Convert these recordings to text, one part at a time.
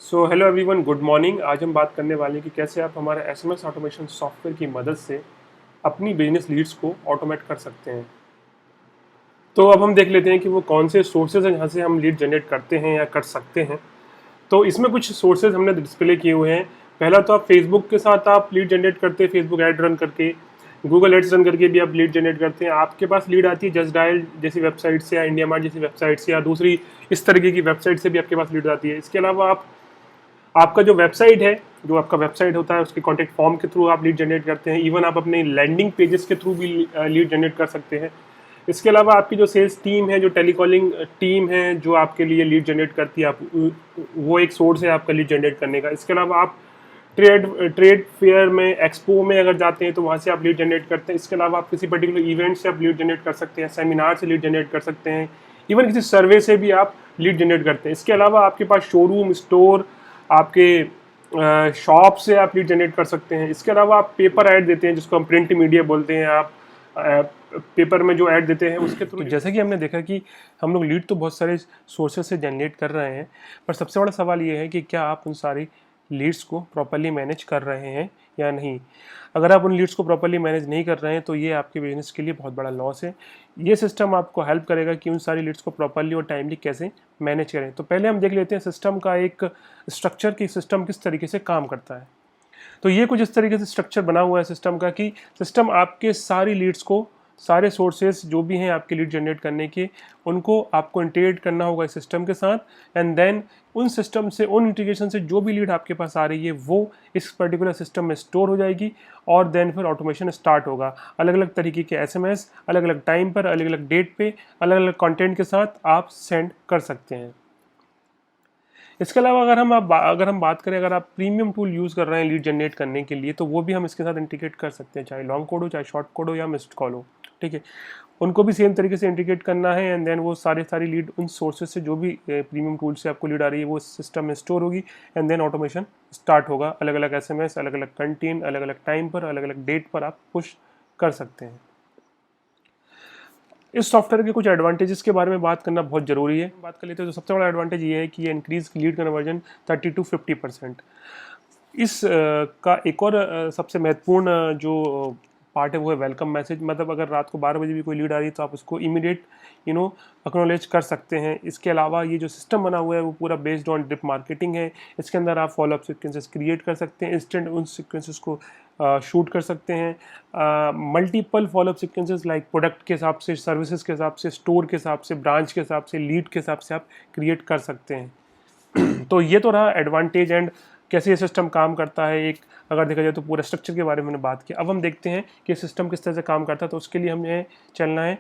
So hello everyone, good morning. आज हम बात करने वाले हैं कि कैसे आप हमारे एसएमएस ऑटोमेशन सॉफ्टवेयर की मदद से अपनी बिजनेस लीड्स को ऑटोमेट कर सकते हैं। तो अब हम देख लेते हैं कि वो कौन से सोर्सेज हैं जहाँ से हम लीड जनरेट करते हैं या कर सकते हैं। तो इसमें कुछ सोर्सेज हमने डिस्प्ले किए हुए हैं। पहला तो आप फेसबुक के साथ आप लीड जनरेट करते हैं, फेसबुक ऐड रन करके, गूगल एड्स रन करके भी आप लीड जनरेट करते हैं। आपके पास लीड आती है जस्ट डायल जैसी वेबसाइट से या इंडिया मार्ट जैसी वेबसाइट से या दूसरी इस तरीके की वेबसाइट से भी आपके पास लीड आती है। इसके अलावा आप आपका जो वेबसाइट है, जो आपका वेबसाइट होता है उसके कॉन्टेक्ट फॉर्म के थ्रू आप लीड जनरेट करते हैं। इवन आप अपने लैंडिंग पेजेस के थ्रू भी लीड जनरेट कर सकते हैं। इसके अलावा आपकी जो सेल्स टीम है, जो टेलीकॉलिंग टीम है, जो आपके लिए लीड जनरेट करती है, आप वो एक सोर्स है आपका लीड जनरेट करने का। इसके अलावा आप ट्रेड ट्रेड फेयर में, एक्सपो में अगर जाते हैं तो वहाँ से आप लीड जनरेट करते हैं। इसके अलावा आप किसी पर्टिकुलर इवेंट से आप लीड जनरेट कर सकते हैं, सेमिनार से लीड जनरेट कर सकते हैं, इवन किसी सर्वे से भी आप लीड जनरेट करते हैं। इसके अलावा आपके पास शोरूम, स्टोर, आपके शॉप से आप लीड जनरेट कर सकते हैं। इसके अलावा आप पेपर ऐड देते हैं, जिसको हम प्रिंट मीडिया बोलते हैं। आप पेपर में जो ऐड देते हैं उसके थ्रू, तो जैसे कि हमने देखा कि हम लोग लीड तो बहुत सारे सोर्सेज से जनरेट कर रहे हैं, पर सबसे बड़ा सवाल ये है कि क्या आप उन सारी लीड्स को प्रॉपरली मैनेज कर रहे हैं या नहीं। अगर आप उन लीड्स को प्रॉपरली मैनेज नहीं कर रहे हैं तो ये आपके बिजनेस के लिए बहुत बड़ा लॉस है। ये सिस्टम आपको हेल्प करेगा कि उन सारी लीड्स को प्रॉपरली और टाइमली कैसे मैनेज करें। तो पहले हम देख लेते हैं सिस्टम का एक स्ट्रक्चर, कि सिस्टम किस तरीके से काम करता है। तो ये कुछ इस तरीके से स्ट्रक्चर बना हुआ है सिस्टम का कि सिस्टम आपके सारी लीड्स को, सारे सोर्सेज जो भी हैं आपके लीड जनरेट करने के, उनको आपको इंटीग्रेट करना होगा इस सिस्टम के साथ। एंड देन उन सिस्टम से, उन इंटीग्रेशन से जो भी लीड आपके पास आ रही है वो इस पर्टिकुलर सिस्टम में स्टोर हो जाएगी और देन फिर ऑटोमेशन स्टार्ट होगा। अलग अलग तरीके के एसएमएस अलग अलग टाइम पर, अलग अलग डेट पे, अलग अलग कंटेंट के साथ आप सेंड कर सकते हैं। इसके अलावा अगर हम बात करें, अगर आप प्रीमियम टूल यूज़ कर रहे हैं लीड जनरेट करने के लिए, तो वो भी हम इसके साथ इंटीग्रेट कर सकते हैं, चाहे लॉन्ग कोड हो, चाहे शॉर्ट कोड हो या मिस्ड कॉल हो। ठीक है, उनको भी सेम तरीके से इंटीग्रेट करना है। एंड देन वो सारी लीड उन सोर्सेज से, जो भी प्रीमियम टूल से आपको लीड आ रही है, वो सिस्टम में स्टोर होगी। एंड देन ऑटोमेशन स्टार्ट होगा। अलग अलग एसएमएस, अलग अलग कंटेंट, अलग अलग टाइम पर, अलग अलग डेट पर आप पुश कर सकते हैं। इस सॉफ्टवेयर के कुछ एडवांटेजेस के बारे में बात करना बहुत ज़रूरी है। बात कर लेते हैं तो सबसे बड़ा एडवांटेज ये है कि ये इंक्रीज लीड कन्वर्जन 30 to 50%। का एक और सबसे महत्वपूर्ण जो पार्ट है वो है वेलकम मैसेज। मतलब अगर रात को 12 बजे भी कोई लीड आ रही है तो आप उसको इमीडिएट एक्नॉलेज कर सकते हैं। इसके अलावा ये जो सिस्टम बना हुआ है वो पूरा बेस्ड ऑन ड्रिप मार्केटिंग है। इसके अंदर आप फॉलोअप सीक्वेंसेस क्रिएट कर सकते हैं, इंस्टेंट उन सीक्वेंसेस को शूट कर सकते हैं। Multiple follow up sequences like product के हिसाब से, सर्विसेज के हिसाब से, स्टोर के हिसाब से, ब्रांच के हिसाब से, लीड के हिसाब से आप क्रिएट कर सकते हैं। तो ये तो रहा एडवांटेज एंड कैसे ये सिस्टम काम करता है। एक अगर देखा जाए तो पूरा स्ट्रक्चर के बारे में मैंने बात की। अब हम देखते हैं कि सिस्टम किस तरह से काम करता है। तो उसके लिए हमें चलना है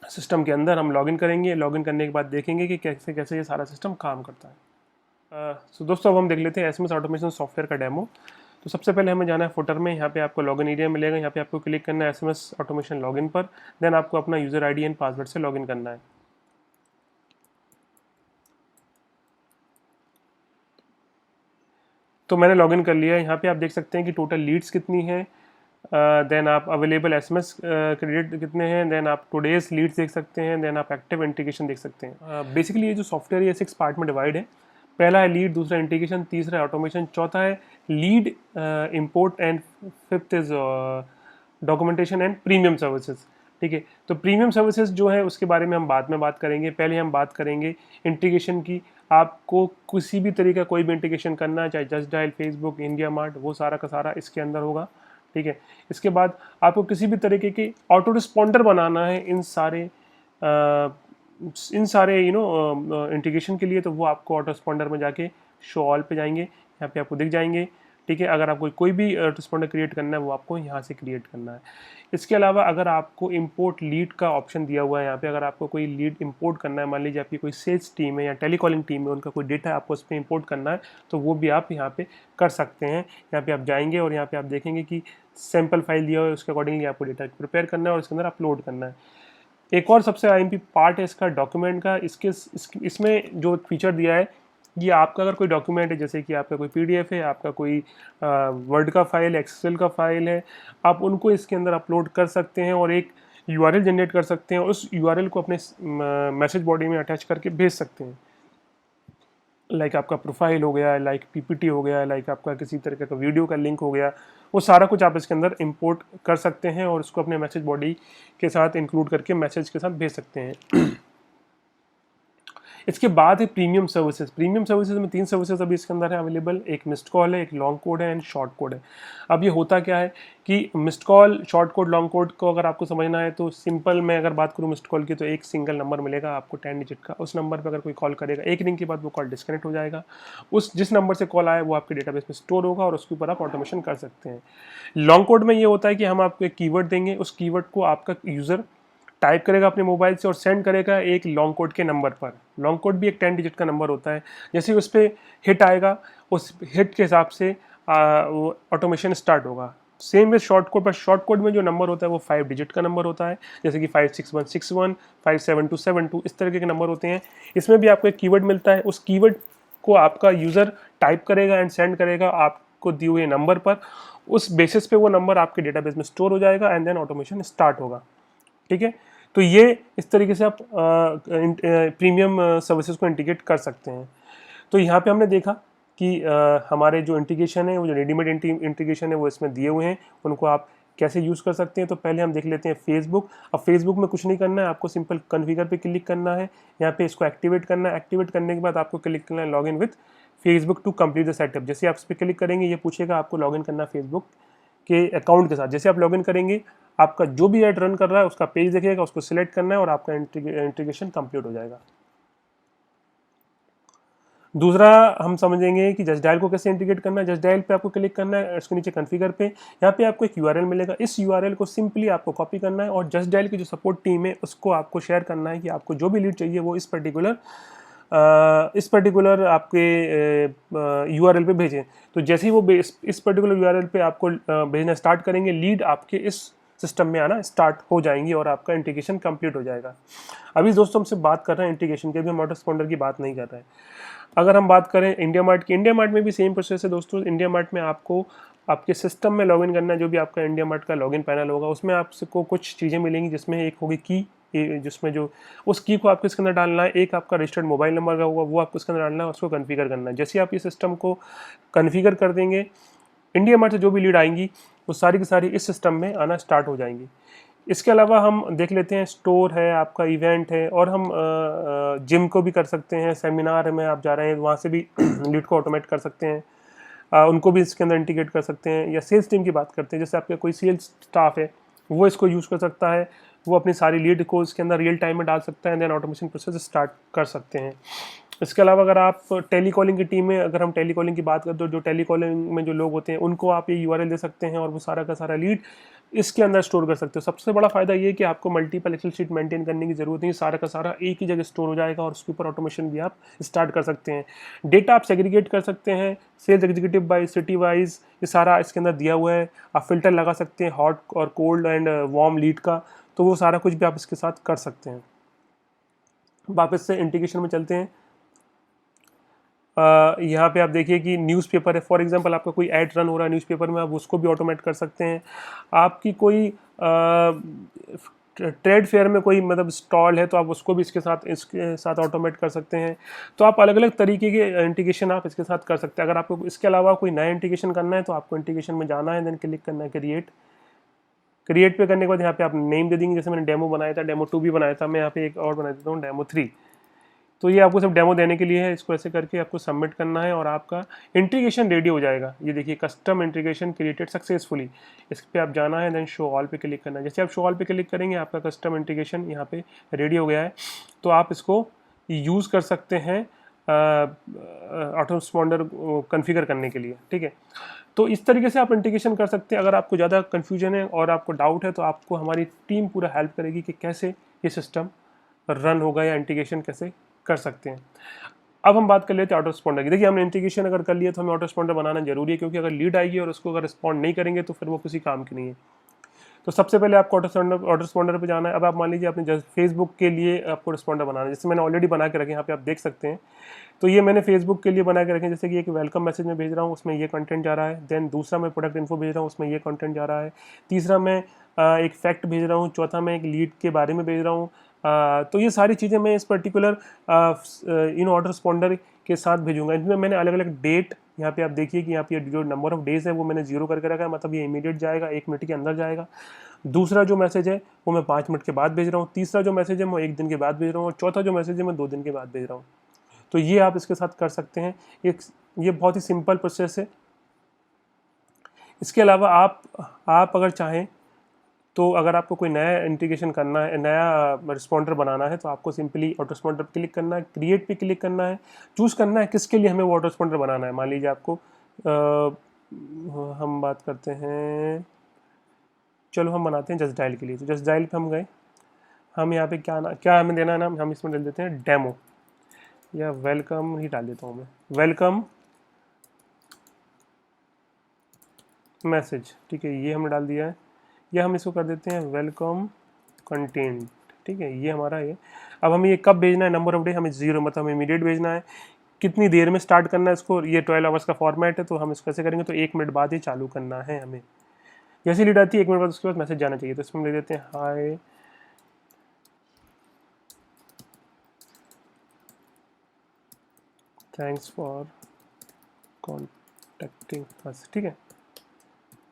सिस्टम के अंदर। हम लॉगिन करेंगे, लॉगिन करने के बाद देखेंगे कि कैसे कैसे ये सारा सिस्टम काम करता है। सो दोस्तों, अब हम देख लेते हैं एसएमएस ऑटोमेशन सॉफ्टवेयर का डेमो। तो सबसे पहले हमें जाना है फुटर में। यहाँ पे आपको लॉगिन एरिया मिलेगा, यहाँ पे आपको क्लिक करना है एसएमएस ऑटोमेशन लॉगिन पर। देन आपको अपना यूज़र आईडी एंड पासवर्ड से लॉगिन करना है। तो मैंने लॉगिन कर लिया है। यहाँ पे आप देख सकते हैं कि टोटल लीड्स कितनी है, देन आप अवेलेबल एसएमएस क्रेडिट कितने हैं, देन आप टुडेज लीड्स देख सकते हैं, देन आप एक्टिव इंटीग्रेशन देख सकते हैं। बेसिकली ये जो सॉफ्टवेयर है 6 पार्ट में डिवाइड है। पहला है लीड, दूसरा इंटीग्रेशन, तीसरा है ऑटोमेशन, चौथा है lead import, and fifth is documentation and premium services. ठीक है, तो प्रीमियम सर्विसेज जो है उसके बारे में हम बाद में बात करेंगे। पहले हम बात करेंगे इंटीग्रेशन की। आपको किसी भी तरीके का कोई भी इंटीग्रेशन करना है, चाहे just dial, Facebook, India mart, वो सारा का सारा इसके अंदर होगा। ठीक है, इसके बाद आपको किसी भी तरीके की ऑटो रिस्पॉन्डर बनाना है इन सारे इंटीग्रेशन के लिए, तो वो आपको ऑटो रिस्पॉन्डर में जाके शो ऑल पे जाएंगे, यहाँ पे आपको दिख जाएंगे। ठीक है, अगर आपको कोई भी रिस्पॉन्डर क्रिएट करना है वो आपको यहाँ से क्रिएट करना है। इसके अलावा अगर आपको इंपोर्ट लीड का ऑप्शन दिया हुआ है यहाँ पे, अगर आपको कोई लीड इंपोर्ट करना है, मान लीजिए आपकी कोई सेल्स टीम है या टेलीकॉलिंग टीम है, उनका कोई डेटा आपको उस पर इंपोर्ट करना है, तो वो भी आप यहाँ पे कर सकते हैं। यहाँ पे आप जाएंगे और यहाँ पे आप देखेंगे कि सैम्पल फाइल दिया हुआ है, उसके अकॉर्डिंगली आपको डेटा प्रिपेयर करना है और इसके अंदर अपलोड करना है। एक और सबसे आईएमपी पार्ट है इसका डॉक्यूमेंट का। इसमें जो फीचर दिया है, ये आपका अगर कोई डॉक्यूमेंट है, जैसे कि आपका कोई पीडीएफ है, आपका कोई वर्ड का फाइल, एक्सेल का फाइल है, आप उनको इसके अंदर अपलोड कर सकते हैं और एक यूआरएल जनरेट कर सकते हैं। उस यूआरएल को अपने मैसेज बॉडी में अटैच करके भेज सकते हैं। लाइक आपका प्रोफाइल हो गया, लाइक पीपीटी हो गया, लाइक आपका किसी तरह का वीडियो का लिंक हो गया, वो सारा कुछ आप इसके अंदर इंपोर्ट कर सकते हैं और उसको अपने मैसेज बॉडी के साथ इंक्लूड करके मैसेज के साथ भेज सकते हैं। इसके बाद है प्रीमियम सर्विसेज। प्रीमियम सर्विसेज में 3 सर्विसेज अभी इसके अंदर है अवेलेबल। एक मिस्ड कॉल है, एक लॉन्ग कोड है एंड शॉर्ट कोड है। अब ये होता क्या है कि missed call, short code, long code को अगर आपको समझना है तो सिंपल मैं अगर बात करूँ मिस्ड कॉल की, तो एक सिंगल नंबर मिलेगा आपको 10 डिजिट का। उस नंबर पर अगर कोई कॉल करेगा, एक रिंग के बाद वो कॉल डिस्कनेक्ट हो जाएगा। उस जिस नंबर से कॉल आया वो आपके डेटाबेस में स्टोर होगा और उसके ऊपर आप ऑटोमेशन कर सकते हैं। लॉन्ग कोड में ये होता है कि हम आपको एक कीवर्ड देंगे, उस कीवर्ड को आपका यूज़र टाइप करेगा अपने मोबाइल से और सेंड करेगा एक लॉन्ग कोड के नंबर पर। लॉन्ग कोड भी एक 10 डिजिट का नंबर होता है। जैसे ही उस पर हिट आएगा, उस हिट के हिसाब से वो ऑटोमेशन स्टार्ट होगा। सेम वे शॉर्ट कोड पर, शॉर्ट कोड में जो नंबर होता है वो 5 डिजिट का नंबर होता है, जैसे कि 56161, 57272, इस तरीके के नंबर होते हैं। इसमें भी आपको एक कीवर्ड मिलता है, उस कीवर्ड को आपका यूज़र टाइप करेगा एंड सेंड करेगा आपको दिए हुए नंबर पर। उस बेसिस पे वो नंबर आपके डेटाबेस में स्टोर हो जाएगा एंड देन ऑटोमेशन स्टार्ट होगा। ठीक है, तो ये इस तरीके से आप प्रीमियम सर्विसेज को इंटीग्रेट कर सकते हैं। तो यहाँ पे हमने देखा कि हमारे जो इंटीग्रेशन है, वो जो रेडीमेड इंटीग्रेशन है वो इसमें दिए हुए हैं, उनको आप कैसे यूज़ कर सकते हैं। तो पहले हम देख लेते हैं फेसबुक। अब फेसबुक में कुछ नहीं करना है, आपको सिंपल कॉन्फ़िगर पे क्लिक करना है, यहाँ पे इसको एक्टिवेट करना है। एक्टिवेट करने के बाद आपको क्लिक करना है login with Facebook to complete the setup. जैसे आप इस पर क्लिक करेंगे, ये पूछेगा आपको लॉगिन करना फेसबुक के अकाउंट के साथ। जैसे आप लॉगिन करेंगे, आपका जो भी ऐड रन कर रहा है उसका पेज दिखेगा, उसको सिलेक्ट करना है और आपका इंटीग्रेशन कंप्लीट हो जाएगा। दूसरा हम समझेंगे कि जस्ट डायल को कैसे इंटीग्रेट करना है। जस्ट डायल पे आपको क्लिक करना है, इसके नीचे कॉन्फ़िगर पे, यहाँ पे आपको एक यूआरएल मिलेगा। इस यूआरएल को सिंपली आपको कॉपी करना है और जस्ट डायल की जो सपोर्ट टीम है उसको आपको शेयर करना है कि आपको जो भी लीड चाहिए वो इस पर्टिकुलर आपके यूआरएल पे भेजें। तो जैसे ही वो इस पर्टिकुलर यूआरएल पे आपको भेजना स्टार्ट करेंगे, लीड आपके इस सिस्टम में आना स्टार्ट हो जाएंगी और आपका इंटीग्रेशन कंप्लीट हो जाएगा। अभी दोस्तों हमसे बात कर रहे हैं इंटीग्रेशन की, अभी हम ऑटोस्पॉन्डर की बात नहीं कर रहे हैं। अगर हम बात करें इंडिया मार्ट की, इंडिया मार्ट में भी सेम प्रोसेस है दोस्तों। इंडिया मार्ट में आपको आपके सिस्टम में लॉगिन करना है, जो भी आपका इंडिया मार्ट का लॉगिन पैनल होगा उसमें आपको कुछ चीज़ें मिलेंगी, जिसमें एक होगी की, जिसमें जो उस की को आपको इसके अंदर डालना है। एक आपका रजिस्टर्ड मोबाइल नंबर का होगा, वो आपको इसके अंदर डालना है, उसको कॉन्फ़िगर करना है। जैसे आप ये सिस्टम को कॉन्फ़िगर कर देंगे, इंडिया मार्ट से जो भी लीड आएंगी वो सारी की सारी इस सिस्टम में आना स्टार्ट हो जाएंगी। इसके अलावा हम देख लेते हैं, स्टोर है आपका, इवेंट है, और हम जिम को भी कर सकते हैं। सेमिनार में आप जा रहे हैं, वहाँ से भी लीड को ऑटोमेट कर सकते हैं, उनको भी इसके अंदर इंटीग्रेट कर सकते हैं। या सेल्स टीम की बात करते हैं, जैसे आपका कोई सेल्स स्टाफ है वो इसको यूज़ कर सकता है, वो अपनी सारी लीड को इसके अंदर रियल टाइम में डाल सकता है, देन ऑटोमेशन प्रोसेस स्टार्ट कर सकते हैं। इसके अलावा अगर आप टेलीकॉलिंग की टीम में, अगर हम टेलीकॉलिंग की बात करें तो जो टेलीकॉलिंग में जो लोग होते हैं उनको आप ये यूआरएल दे सकते हैं और वो सारा का सारा लीड इसके अंदर स्टोर कर सकते हो। सबसे बड़ा फायदा ये है कि आपको मल्टीपल एक्सेल शीट मेंटेन करने की जरूरत नहीं, सारा का सारा एक ही जगह स्टोर हो जाएगा और उसके ऊपर ऑटोमेशन भी आप स्टार्ट कर सकते हैं। डेटा आप सेग्रीगेट कर सकते हैं, sales executive by city wise, ये सारा इसके अंदर दिया हुआ है। आप फिल्टर लगा सकते हैं हॉट और कोल्ड एंड वार्म लीड का, तो वो सारा कुछ भी आप इसके साथ कर सकते हैं। वापस से इंटीग्रेशन में चलते हैं। यहाँ पे आप देखिए कि न्यूज़पेपर है, फॉर एग्जांपल आपका कोई ऐड रन हो रहा है न्यूज़पेपर में, आप उसको भी ऑटोमेट कर सकते हैं। आपकी कोई ट्रेड फेयर में कोई मतलब स्टॉल है तो आप उसको भी इसके साथ ऑटोमेट कर सकते हैं। तो आप अलग अलग तरीके के इंटीग्रेशन आप इसके साथ कर सकते हैं। अगर आपको इसके अलावा कोई नया इंटीग्रेशन करना है तो आपको इंटीग्रेशन में जाना है, देन क्लिक करना है क्रिएट पे करने के बाद यहाँ पे आप नेम दे देंगे। जैसे मैंने डेमो बनाया था, डेमो 2 भी बनाया था, मैं यहाँ पे एक और बना देता हूँ, डेमो 3। तो ये आपको सब डेमो देने के लिए है। इसको ऐसे करके आपको सबमिट करना है और आपका इंटीग्रेशन रेडी हो जाएगा। ये देखिए, कस्टम इंटीग्रेशन क्रिएटेड सक्सेसफुली, इस पे आप जाना है, देन शो ऑल पे क्लिक करना है। जैसे आप शो ऑल पे क्लिक करेंगे आपका कस्टम इंटीग्रेशन यहाँ पे रेडी हो गया है। तो आप इसको यूज़ कर सकते हैं ऑटोस्पॉन्डर कॉन्फ़िगर करने के लिए। ठीक है, तो इस तरीके से आप इंटीग्रेशन कर सकते हैं। अगर आपको ज़्यादा कन्फ्यूजन है और आपको डाउट है तो आपको हमारी टीम पूरा हेल्प करेगी कि कैसे ये सिस्टम रन होगा या इंटीग्रेशन कैसे कर सकते हैं। अब हम बात कर लेते हैं ऑटोस्पॉन्डर की। देखिए, हमने इंटीग्रेशन अगर कर लिया तो हमें ऑटोस्पॉन्डर बनाना जरूरी है, क्योंकि अगर लीड आएगी और उसको अगर रिस्पॉन्ड नहीं करेंगे तो फिर वो किसी काम की नहीं है। तो सबसे पहले आपको ऑटोस्पॉन्डर पे जाना है। अब आप मान लीजिए आपने जैसे फेसबुक के लिए आपको रिस्पॉन्डर बनाना है, जैसे मैंने ऑलरेडी बना के रखे, यहाँ पे आप देख सकते हैं। तो ये मैंने फेसबुक के लिए बना के रखे, जैसे कि एक वेलकम मैसेज में भेज रहा हूँ, उसमें ये कंटेंट जा रहा है। देन दूसरा मैं प्रोडक्ट इन्फो भेज रहा हूँ, उसमें ये कंटेंट जा रहा है। तीसरा मैं एक फैक्ट भेज रहा हूँ। चौथा मैं एक लीड के बारे में भेज रहा हूँ। तो ये सारी चीज़ें मैं इस पर्टिकुलर ऑटो रिस्पॉन्डर के साथ भेजूंगा। इसमें मैंने अलग अलग डेट, यहाँ पे आप देखिए कि यहाँ पे जो नंबर ऑफ डेज है वो मैंने 0 करके रखा है, मतलब ये इमीडिएट जाएगा, 1 मिनट के अंदर जाएगा। दूसरा जो मैसेज है वो मैं 5 मिनट के बाद भेज रहा हूँ। तीसरा जो मैसेज है मैं 1 दिन के बाद भेज रहा हूँ। और चौथा जो मैसेज है मैं 2 दिन के बाद भेज रहा हूँ। तो ये आप इसके साथ कर सकते हैं। ये बहुत ही सिंपल प्रोसेस है। इसके अलावा आप अगर चाहें तो अगर आपको कोई नया इंटीग्रेशन करना है, नया रिस्पॉन्डर बनाना है, तो आपको सिंपली ऑटो रिस्पॉन्डर पर क्लिक करना है, क्रिएट पे क्लिक करना है, चूज़ करना है किसके लिए हमें वो ऑटो रिस्पॉन्डर बनाना है। मान लीजिए आपको हम बात करते हैं, चलो हम बनाते हैं जस्ट डायल के लिए। तो जस्ट डायल पे हम गए, हम यहाँ पे क्या हमें देना है नाम, हम इसमें डाल देते हैं डेमो या वेलकम ही डाल देता हूँ मैं, वेलकम मैसेज। ठीक है, ये हमने डाल दिया है। या हम इसको कर देते हैं वेलकम कंटेंट। ठीक है, ये हमारा है। अब हमें ये कब भेजना है, नंबर ऑफ डे हमें 0, मतलब हमें इमीडिएट भेजना है। कितनी देर में स्टार्ट करना है इसको, ये 12 आवर्स का फॉर्मेट है, तो हम इसको कैसे करेंगे, तो 1 मिनट बाद ही चालू करना है हमें। जैसे लीड आती है 1 मिनट बाद उसके बाद मैसेज जाना चाहिए। तो इसमें ले देते हैं hi thanks for contacting us. ठीक है,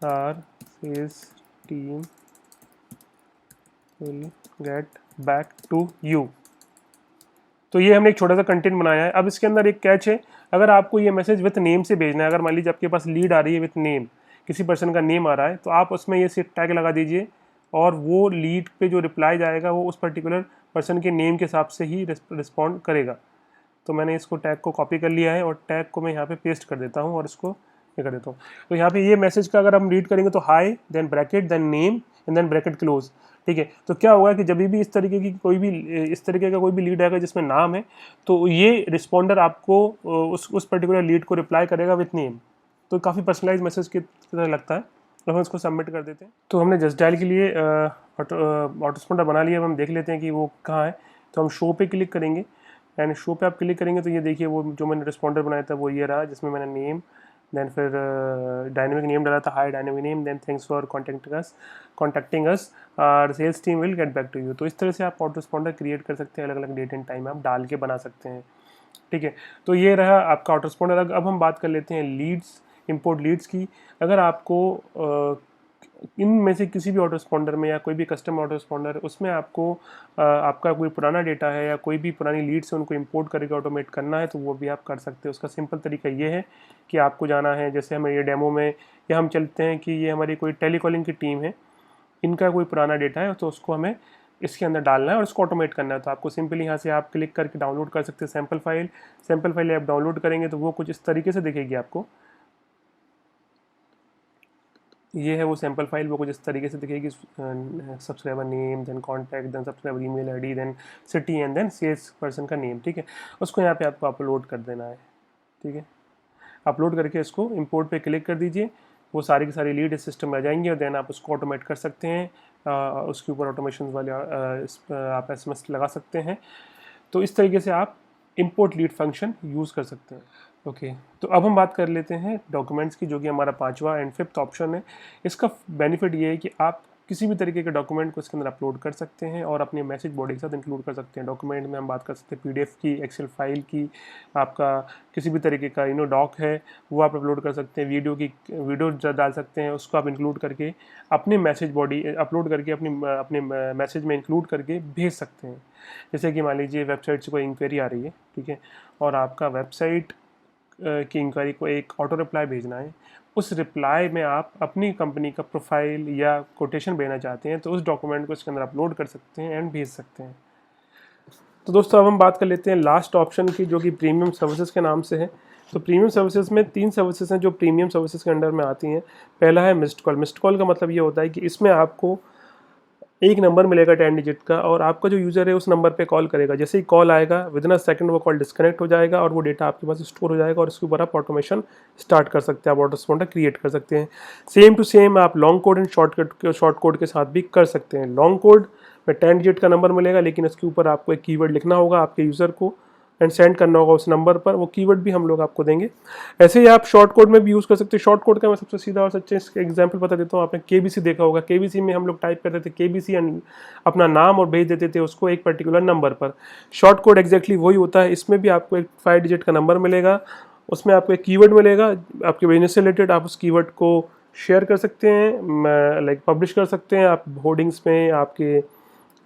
our sales team will get back to you. तो ये हमने एक छोटा सा कंटेंट बनाया है। अब इसके अंदर एक कैच है, अगर आपको ये मैसेज विथ नेम से भेजना है, अगर मान लीजिए आपके पास लीड आ रही है विथ नेम, किसी पर्सन का नेम आ रहा है, तो आप उसमें ये सिर्फ टैग लगा दीजिए और वो लीड पे जो रिप्लाई जाएगा वो उस पर्टिकुलर पर्सन के नेम के हिसाब से ही रिस्पॉन्ड करेगा। तो मैंने इसको टैग को कॉपी कर लिया है और टैग को मैं यहाँ पे पेस्ट कर देता हूँ और इसको ये कर देता हूँ। तो यहाँ पे ये मैसेज का अगर हम रीड करेंगे तो hi then bracket then name and then bracket close. ठीक है, तो क्या होगा कि जब भी इस तरीके की इस तरीके का कोई भी लीड आएगा जिसमें नाम है, तो ये रिस्पॉन्डर आपको उस पर्टिकुलर लीड को रिप्लाई करेगा विथ नेम। तो काफ़ी पर्सनलाइज मैसेज की तरह लगता है। तो हम इसको सबमिट कर देते हैं। तो हमने जस्ट डायल के लिए ऑटो रिस्पॉन्डर बना लिया। अब हम देख लेते हैं कि वो कहाँ है। तो हम शो पे क्लिक करेंगे एंड शो पे आप क्लिक करेंगे तो ये देखिए वो जो मैंने रिस्पॉन्डर बनाया था वो ये रहा, जिसमें मैंने नेम देन फिर डायनेमिक नेम डाला था, hi dynamic name, then thanks for contacting us, our sales team will get back to you. तो इस तरह से आप ऑटो रिस्पॉन्डर क्रिएट कर सकते हैं, अलग अलग डेट एंड टाइम आप डाल के बना सकते हैं। ठीक है, तो ये रहा आपका ऑटो रिस्पॉन्डर। अब हम बात कर लेते हैं लीड्स, इंपोर्ट लीड्स की। अगर आपको इनमें से किसी भी ऑटो रिस्पॉन्डर में या कोई भी कस्टम ऑटो रिस्पॉन्डर है उसमें आपको आपका कोई पुराना डेटा है या कोई भी पुरानी लीड से उनको इंपोर्ट करके ऑटोमेट करना है, तो वो भी आप कर सकते हैं। उसका सिंपल तरीका ये है कि आपको जाना है, जैसे हमें ये डेमो में, या हम चलते हैं कि ये हमारी कोई टेलीकॉलिंग की टीम है, इनका कोई पुराना डेटा है, तो उसको हमें इसके अंदर डालना है और उसको ऑटोमेट करना है। तो आपको सिंपली यहाँ से आप क्लिक करके डाउनलोड कर सकते हैं सैम्पल फाइल आप डाउनलोड करेंगे तो वो कुछ इस तरीके से दिखेगी आपको। ये है वो सैम्पल फाइल, वो कुछ इस तरीके से दिखेगी। Subscriber name, then contact, then subscriber email ID, then city and then sales person का नेम। ठीक है, उसको यहाँ पे आपको अपलोड कर देना है। ठीक है, अपलोड करके इसको इंपोर्ट पे क्लिक कर दीजिए, वो सारी की सारी लीड इस सिस्टम में आ जाएंगी और देन आप उसको ऑटोमेट कर सकते हैं। उसके ऊपर ऑटोमेशन वाले आप SMS लगा सकते हैं। तो इस तरीके से आप इंपोर्ट लीड फंक्शन यूज़ कर सकते हैं। ओके, तो अब हम बात कर लेते हैं डॉक्यूमेंट्स की, जो कि हमारा 5वां एंड 5th ऑप्शन है। इसका बेनिफिट ये है कि आप किसी भी तरीके के डॉक्यूमेंट को इसके अंदर अपलोड कर सकते हैं और अपने मैसेज बॉडी के साथ इंक्लूड कर सकते हैं। डॉक्यूमेंट में हम बात कर सकते हैं PDF की, एक्सेल फाइल की, आपका किसी भी तरीके का डॉक है वो आप अपलोड कर सकते हैं। वीडियो डाल सकते हैं, उसको आप इंक्लूड करके अपने मैसेज बॉडी अपलोड करके अपने मैसेज में इंक्लूड करके भेज सकते हैं। जैसे कि मान लीजिए वेबसाइट से कोई इंक्वायरी आ रही है, ठीक है, और आपका वेबसाइट की इंक्वायरी को एक ऑटो रिप्लाई भेजना है। उस रिप्लाई में आप अपनी कंपनी का प्रोफाइल या कोटेशन भेजना चाहते हैं, तो उस डॉक्यूमेंट को इसके अंदर अपलोड कर सकते हैं एंड भेज सकते हैं। तो दोस्तों अब हम बात कर लेते हैं लास्ट ऑप्शन की, जो कि प्रीमियम सर्विसेज के नाम से है। तो प्रीमियम सर्विसेज में 3 सर्विसेज हैं जो प्रीमियम सर्विसेज के अंडर में आती हैं। पहला है मिस्ड कॉल। मिस्ड कॉल का मतलब ये होता है कि इसमें आपको एक नंबर मिलेगा 10 डिजिट का और आपका जो यूज़र है उस नंबर पे कॉल करेगा। जैसे ही कॉल आएगा विदिन अ सेकंड वो कॉल डिस्कनेक्ट हो जाएगा और वो डेटा आपके पास स्टोर हो जाएगा और इसके ऊपर आप ऑटोमेशन स्टार्ट कर सकते हैं, आप ऑटो रिस्पॉन्डर क्रिएट कर सकते हैं। सेम टू सेम आप long code and short code के साथ भी कर सकते हैं। लॉन्ग कोड में 10 डिजिट का नंबर मिलेगा, लेकिन इसके ऊपर आपको एक कीवर्ड लिखना होगा आपके यूज़र को एंड सेंड करना होगा उस नंबर पर। वो कीवर्ड भी हम लोग आपको देंगे। ऐसे ही आप शॉर्ट कोड में भी यूज़ कर सकते हैं। शॉर्ट कोड का मैं सबसे सीधा और सच्चे एग्जाम्पल बता देता हूँ। आपने KBC देखा होगा। KBC में हम लोग टाइप करते थे KBC एंड अपना नाम और भेज देते थे उसको एक पर्टिकुलर नंबर पर। शॉर्ट कोड एग्जैक्टली वही होता है। इसमें भी आपको एक 5 डिजिट का नंबर मिलेगा, उसमें आपको एक कीवर्ड मिलेगा आपके बिजनेस से रिलेटेड। आप उस कीवर्ड को शेयर कर सकते हैं, लाइक पब्लिश कर सकते हैं आप होर्डिंग्स में, आपके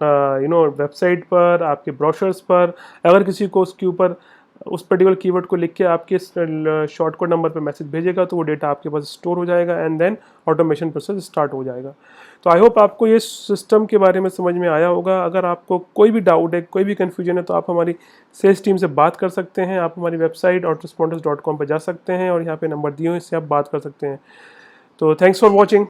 वेबसाइट पर, आपके ब्रोशर्स पर। अगर किसी को उसके ऊपर उस पर्टिकुलर कीवर्ड को लिख के आपके शॉर्ट कोड नंबर पर मैसेज भेजेगा तो वो डेटा आपके पास स्टोर हो जाएगा and then automation process start हो जाएगा। तो आई होप आपको ये सिस्टम के बारे में समझ में आया होगा। अगर आपको कोई भी डाउट है, कोई भी कन्फ्यूजन है, तो आप हमारी सेल्स टीम से बात कर सकते हैं। आप हमारी वेबसाइट autoresponders.com पर जा सकते हैं और यहाँ पे नंबर दिए हुए, इससे आप बात कर सकते हैं। तो थैंक्स फॉर वॉचिंग।